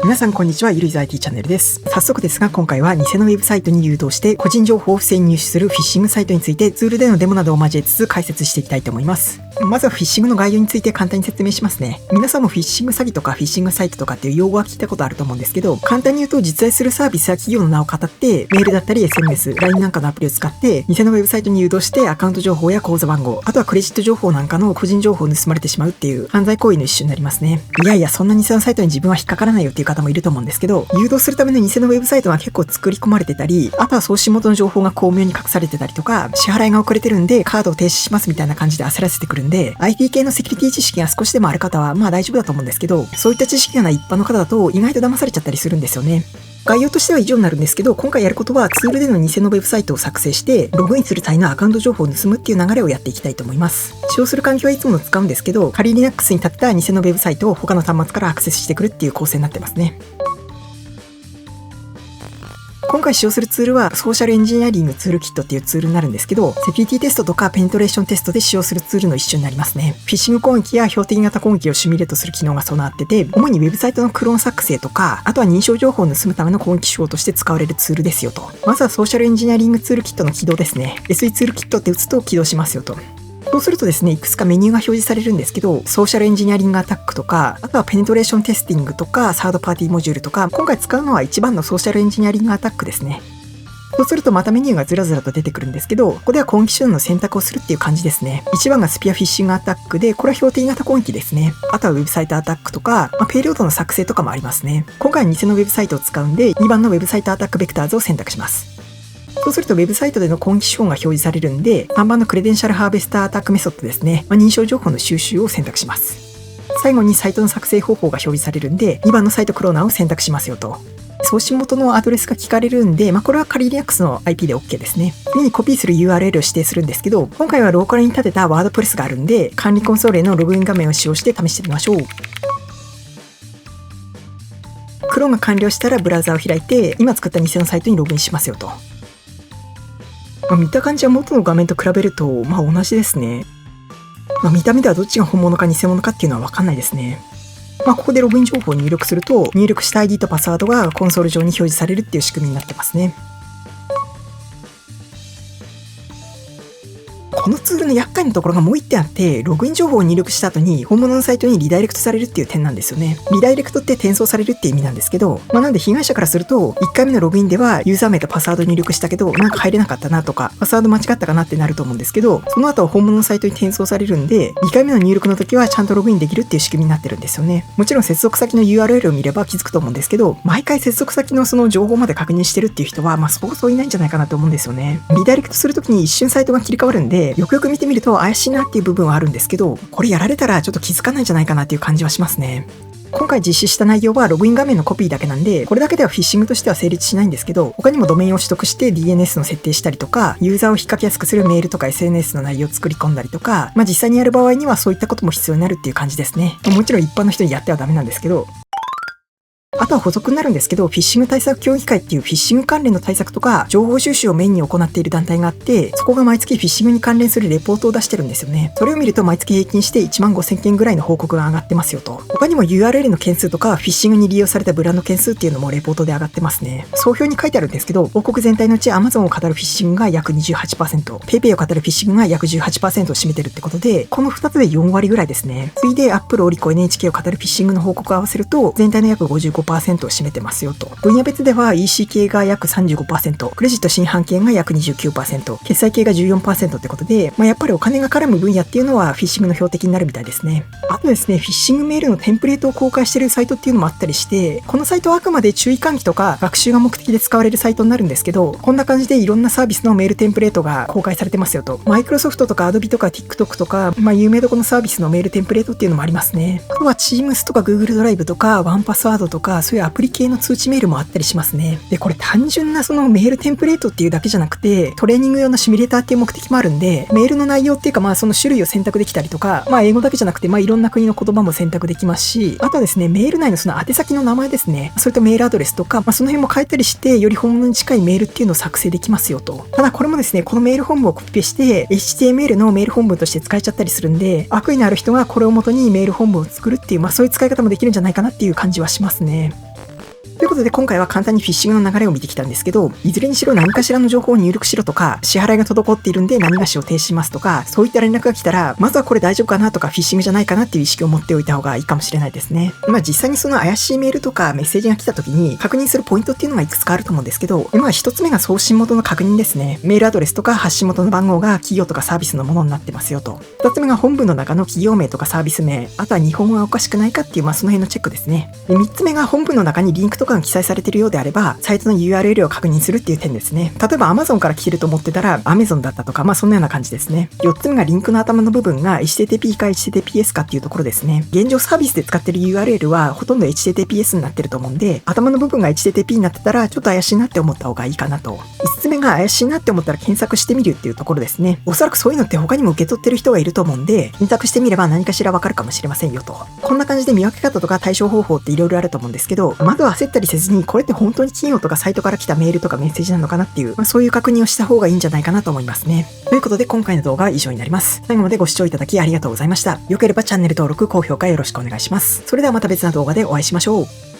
皆さんこんにちは。ゆるいざ IT チャンネルです。早速ですが、今回は偽のウェブサイトに誘導して個人情報を不正に入手するフィッシングサイトについてツールでのデモなどを交えつつ解説していきたいと思います。まずはフィッシングの概要について簡単に説明しますね。皆さんもフィッシング詐欺とかフィッシングサイトとかっていう用語は聞いたことあると思うんですけど、簡単に言うと実在するサービスや企業の名を語ってメールだったり SNS、LINE なんかのアプリを使って偽のウェブサイトに誘導してアカウント情報や口座番号、あとはクレジット情報なんかの個人情報を盗まれてしまうっていう犯罪行為の一種になりますね。いやいや、そんな偽のサイトに自分は引っかからないよっていう方もいると思うんですけど、誘導するための偽のウェブサイトは結構作り込まれてたり、あとは送信元の情報が巧妙に隠されてたりとか、支払いが遅れてるんでカードを停止しますみたいな感じで焦らせてくるんで、 IT 系のセキュリティ知識が少しでもある方はまあ大丈夫だと思うんですけど、そういった知識がない一般の方だと意外と騙されちゃったりするんですよね。概要としては以上になるんですけど、今回やることはツールでの偽のウェブサイトを作成してログインする際のアカウント情報を盗むっていう流れをやっていきたいと思います。使用する環境はいつもの使うんですけど、仮 Linux に立てた偽のウェブサイトを他の端末からアクセスしてくるっていう構成になってますね。今回使用するツールはソーシャルエンジニアリングツールキットっていうツールになるんですけど、セキュリティテストとかペネトレーションテストで使用するツールの一種になりますね。フィッシング攻撃や標的型攻撃をシミュレートする機能が備わってて、主にウェブサイトのクローン作成とか、あとは認証情報を盗むための攻撃手法として使われるツールですよと。まずはソーシャルエンジニアリングツールキットの起動ですね。SE ツールキットって打つと起動しますよと。そうするとですね、いくつかメニューが表示されるんですけど、ソーシャルエンジニアリングアタックとか、あとはペネトレーションテスティングとか、サードパーティーモジュールとか、今回使うのは1番のソーシャルエンジニアリングアタックですね。そうするとまたメニューがずらずらと出てくるんですけど、ここでは攻撃手段の選択をするっていう感じですね。1番がスピアフィッシングアタックで、これは標的型攻撃ですね。あとはウェブサイトアタックとか、ペイロードの作成とかもありますね。今回は偽のウェブサイトを使うんで、2番のウェブサイトアタックベクターズを選択します。そうするとウェブサイトでの攻撃手法が表示されるんで、3番のクレデンシャルハーベスターアタックメソッドですね。認証情報の収集を選択します。最後にサイトの作成方法が表示されるんで、2番のサイトクローナーを選択しますよと。送信元のアドレスが聞かれるんで、これは仮 Linux の IP で OK ですね。次にコピーする URL を指定するんですけど、今回はローカルに立てたワードプレスがあるんで、管理コンソールへのログイン画面を使用して試してみましょう。クローンが完了したらブラウザを開いて、今作った偽のサイトにログインしますよと。見た感じは元の画面と比べると、同じですね。見た目ではどっちが本物か偽物かっていうのは分かんないですね。ここでログイン情報を入力すると、入力した ID とパスワードがコンソール上に表示されるっていう仕組みになってますね。このツールの厄介なところがもう一点あって、ログイン情報を入力した後に本物のサイトにリダイレクトされるっていう点なんですよね。リダイレクトって転送されるって意味なんですけど、なんで被害者からすると、1回目のログインではユーザー名とパスワード入力したけど、なんか入れなかったなとか、パスワード間違ったかなってなると思うんですけど、その後は本物のサイトに転送されるんで、2回目の入力の時はちゃんとログインできるっていう仕組みになってるんですよね。もちろん接続先の URL を見れば気づくと思うんですけど、毎回接続先のその情報まで確認してるっていう人は、そうそういないんじゃないかなと思うんですよね。リダイレクトするときに一瞬サイトが切り替わるんで、よくよく見てみると怪しいなっていう部分はあるんですけど、これやられたらちょっと気づかないんじゃないかなっていう感じはしますね。今回実施した内容はログイン画面のコピーだけなんで、これだけではフィッシングとしては成立しないんですけど、他にもドメインを取得して DNS の設定したりとか、ユーザーを引っ掛けやすくするメールとか SNS の内容を作り込んだりとか、実際にやる場合にはそういったことも必要になるっていう感じですね。もちろん一般の人にやってはダメなんですけど、あとは補足になるんですけど、フィッシング対策協議会っていうフィッシング関連の対策とか情報収集をメインに行っている団体があって、そこが毎月フィッシングに関連するレポートを出してるんですよね。それを見ると毎月平均して15,000件ぐらいの報告が上がってますよと。他にも URL の件数とかフィッシングに利用されたブランド件数っていうのもレポートで上がってますね。総評に書いてあるんですけど、報告全体のうち Amazon を語るフィッシングが約 28%、PayPay を語るフィッシングが約 18% を占めてるってことで、この2つで4割ぐらいですね。次いで Apple、オリコ、NHK を語るフィッシングの報告を合わせると、全体の約 55% を占めてますよと。分野別では EC 系が約 35%、クレジット新販系が約 29%、決済系が 14% ってことで、やっぱりお金が絡む分野っていうのはフィッシングの標的になるみたいですね。あとですね、フィッシングメールのテンプレートを公開しているサイトっていうのもあったりして、このサイトはあくまで注意喚起とか学習が目的で使われるサイトになるんですけど、こんな感じでいろんなサービスのメールテンプレートが公開されてますよと。マイクロソフトとか Adobe とか TikTok とか、有名どこのサービスのメールテンプレートっていうのもありますね。あとは Teams とか Google ドライブとか OnePassword とか、そういうアプリ系の通知メールもあったりしますね。で、これ単純なそのメールテンプレートっていうだけじゃなくて、トレーニング用のシミュレーターっていう目的もあるんで、メールの内容っていうかその種類を選択できたりとか、英語だけじゃなくていろんな国の言葉も選択できますし、あとはですね、メール内のその宛先の名前ですね、それとメールアドレスとか、その辺も変えたりして、より本物に近いメールっていうのを作成できますよと。ただこれもですね、このメール本文をコピペして、HTML のメール本文として使えちゃったりするんで、悪意のある人がこれを元にメール本文を作るっていう、そういう使い方もできるんじゃないかなっていう感じはしますね。ということで今回は簡単にフィッシングの流れを見てきたんですけど、いずれにしろ何かしらの情報を入力しろとか、支払いが滞っているんで何がしを停止しますとか、そういった連絡が来たら、まずはこれ大丈夫かなとか、フィッシングじゃないかなっていう意識を持っておいた方がいいかもしれないですね。実際にその怪しいメールとかメッセージが来た時に確認するポイントっていうのがいくつかあると思うんですけど、一つ目が送信元の確認ですね。メールアドレスとか発信元の番号が企業とかサービスのものになってますよと。二つ目が本文の中の企業名とかサービス名、あとは日本語がおかしくないかっていう、その辺のチェックですね。で、三つ目が本文の中にリンクとかが記載されているようであれば、サイトの URL を確認するっていう点ですね。例えば Amazon から来てると思ってたら Amazon だったとか、そんなような感じですね。四つ目がリンクの頭の部分が HTTP か HTTPS かっていうところですね。現状サービスで使ってる URL はほとんど HTTPS になってると思うんで、頭の部分が HTTP になってたらちょっと怪しいなって思った方がいいかなと。五つ目が怪しいなって思ったら検索してみるっていうところですね。おそらくそういうのって他にも受け取ってる人がいると思うんで、検索してみれば何かしらわかるかもしれませんよと。こんな感じで見分け方とか対処方法っていろいろあると思うんですけど、まずは焦ったりせずに、これって本当に企業とかサイトから来たメールとかメッセージなのかなっていう、そういう確認をした方がいいんじゃないかなと思いますね。ということで今回の動画は以上になります。最後までご視聴いただきありがとうございました。よければチャンネル登録、高評価よろしくお願いします。それではまた別な動画でお会いしましょう。